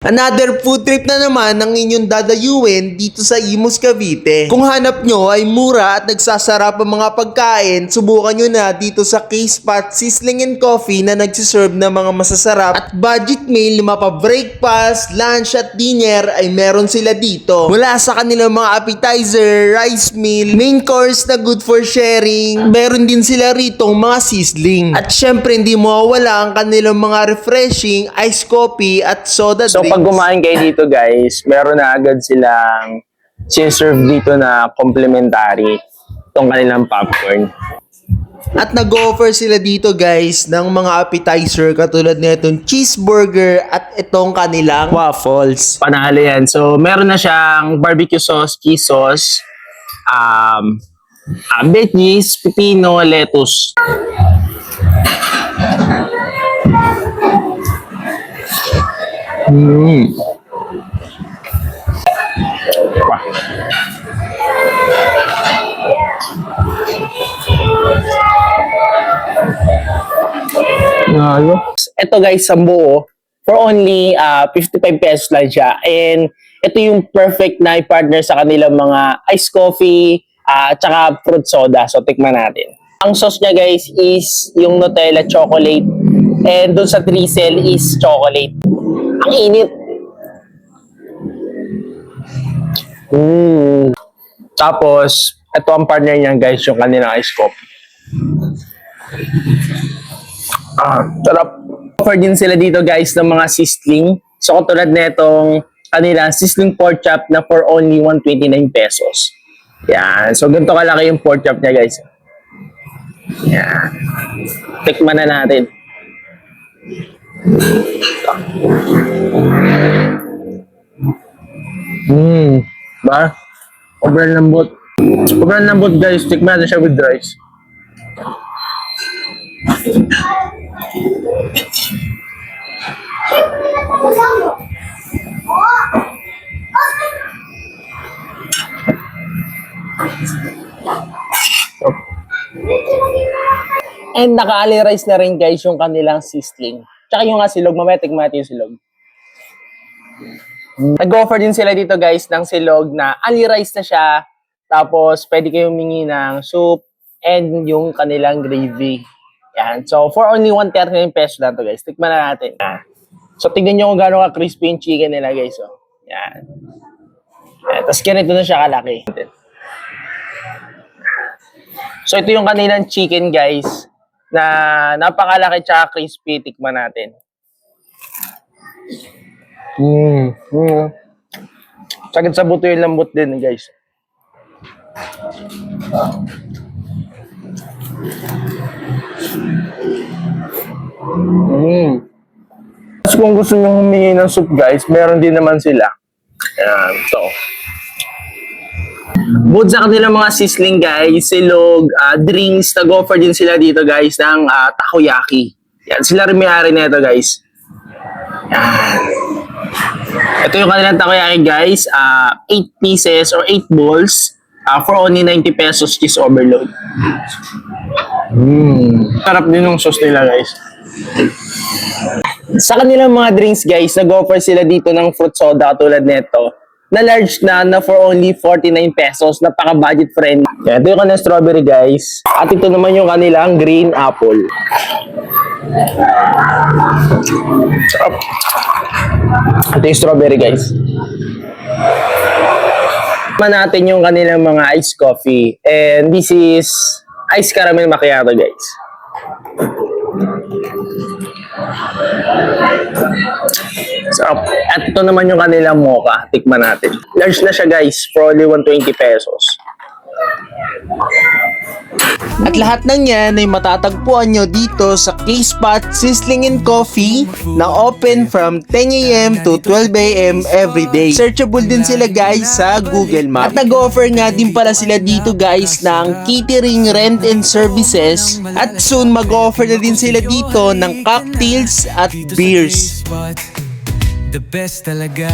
Another food trip na naman ang inyong dadayuin dito sa Imus, Cavite. Kung hanap nyo ay mura at nagsasarap ang mga pagkain, subukan nyo na dito sa K-Spot Sizzling and Coffee na nagsiserve ng mga masasarap at budget meal, mapa breakfast, lunch at dinner ay meron sila dito. Mula sa kanilang mga appetizer, rice meal, main course na good for sharing, meron din sila ritong mga sizzling. At syempre hindi mawawala ang kanilang mga refreshing ice coffee at soda drinks. Pag kumain kayo dito guys, meron na agad silang serve dito na complimentary itong kanilang popcorn. At nag-offer sila dito guys ng mga appetizer katulad na itong cheeseburger at itong kanilang waffles. Panalo yan. So meron na siyang barbecue sauce, cheese sauce, veggies, pipino, lettuce. Ito guys, sa buo, for only 55 pesos lang siya. And ito yung perfect na i-partner sa kanilang mga iced coffee, tsaka fruit soda. So tikman natin. Ang sauce niya guys is yung Nutella chocolate. And dun sa drizzle is chocolate. Ang init. Tapos, ito ang partner niya guys, yung kanilang iced coffee. Sarap. Offer din sila dito guys ng mga sizzling. So, katulad na itong kanilang sizzling pork chop na for only 129 pesos. Yan. So, ganito kalaki yung pork chop niya guys. Yan. Tikman na natin. Ba? Sobrang lambot. Sobrang lambot guys. Tikman natin siya with rice. And naka-ali rice na rin guys yung kanilang sizzling. Tsaka yung silog, mamaya tikman natin yung silog. Nag-offer din sila dito guys ng silog na ali rice na siya. Tapos pwede kayong humingi ng soup and yung kanilang gravy. Yan. So for only 139 pesos lang to guys. Tikman na natin. So tignan nyo kung gaano ka-crispy yung chicken nila guys. Oh. Yan. Yan. Tapos ganito na siya kalaki. So ito yung kanilang chicken guys na napakalaki tsaka crispy. Tikman natin. Sagad sa buto yung lambot din guys. Tapos kung gusto nyo humingi ng soup guys, meron din naman sila. Ayan, so. Bukod sa kanilang mga sizzling guys, silog, drinks, nag-offer din sila dito guys ng takoyaki. Yan, sila rin may-ari na ito guys. Yan. Ito yung kanilang takoyaki guys, 8 pieces or 8 balls for only 90 pesos cheese overload. Sarap din yung sauce nila guys. Sa kanilang mga drinks guys, nag-offer sila dito ng fruit soda katulad nito na large na for only 49 pesos. Napaka-budget friendly. Ito yung kanilang strawberry guys. At ito naman yung kanilang green apple. Sarap. Ito yung strawberry guys. Tikman natin yung kanilang mga iced coffee. And this is iced caramel macchiato guys. Sarap. At ito naman yung kanilang mocha. Tikman natin. Large na siya guys for only 120 pesos. At lahat ng yan ay matatagpuan nyo dito sa K-Spot Sizzling and Coffee na open from 10 AM to 12 AM every day. Searchable din sila guys sa Google Maps. At nag-offer nga din pala sila dito guys ng catering, rent and services. At soon mag-offer na din sila dito ng cocktails at beers. The best talaga.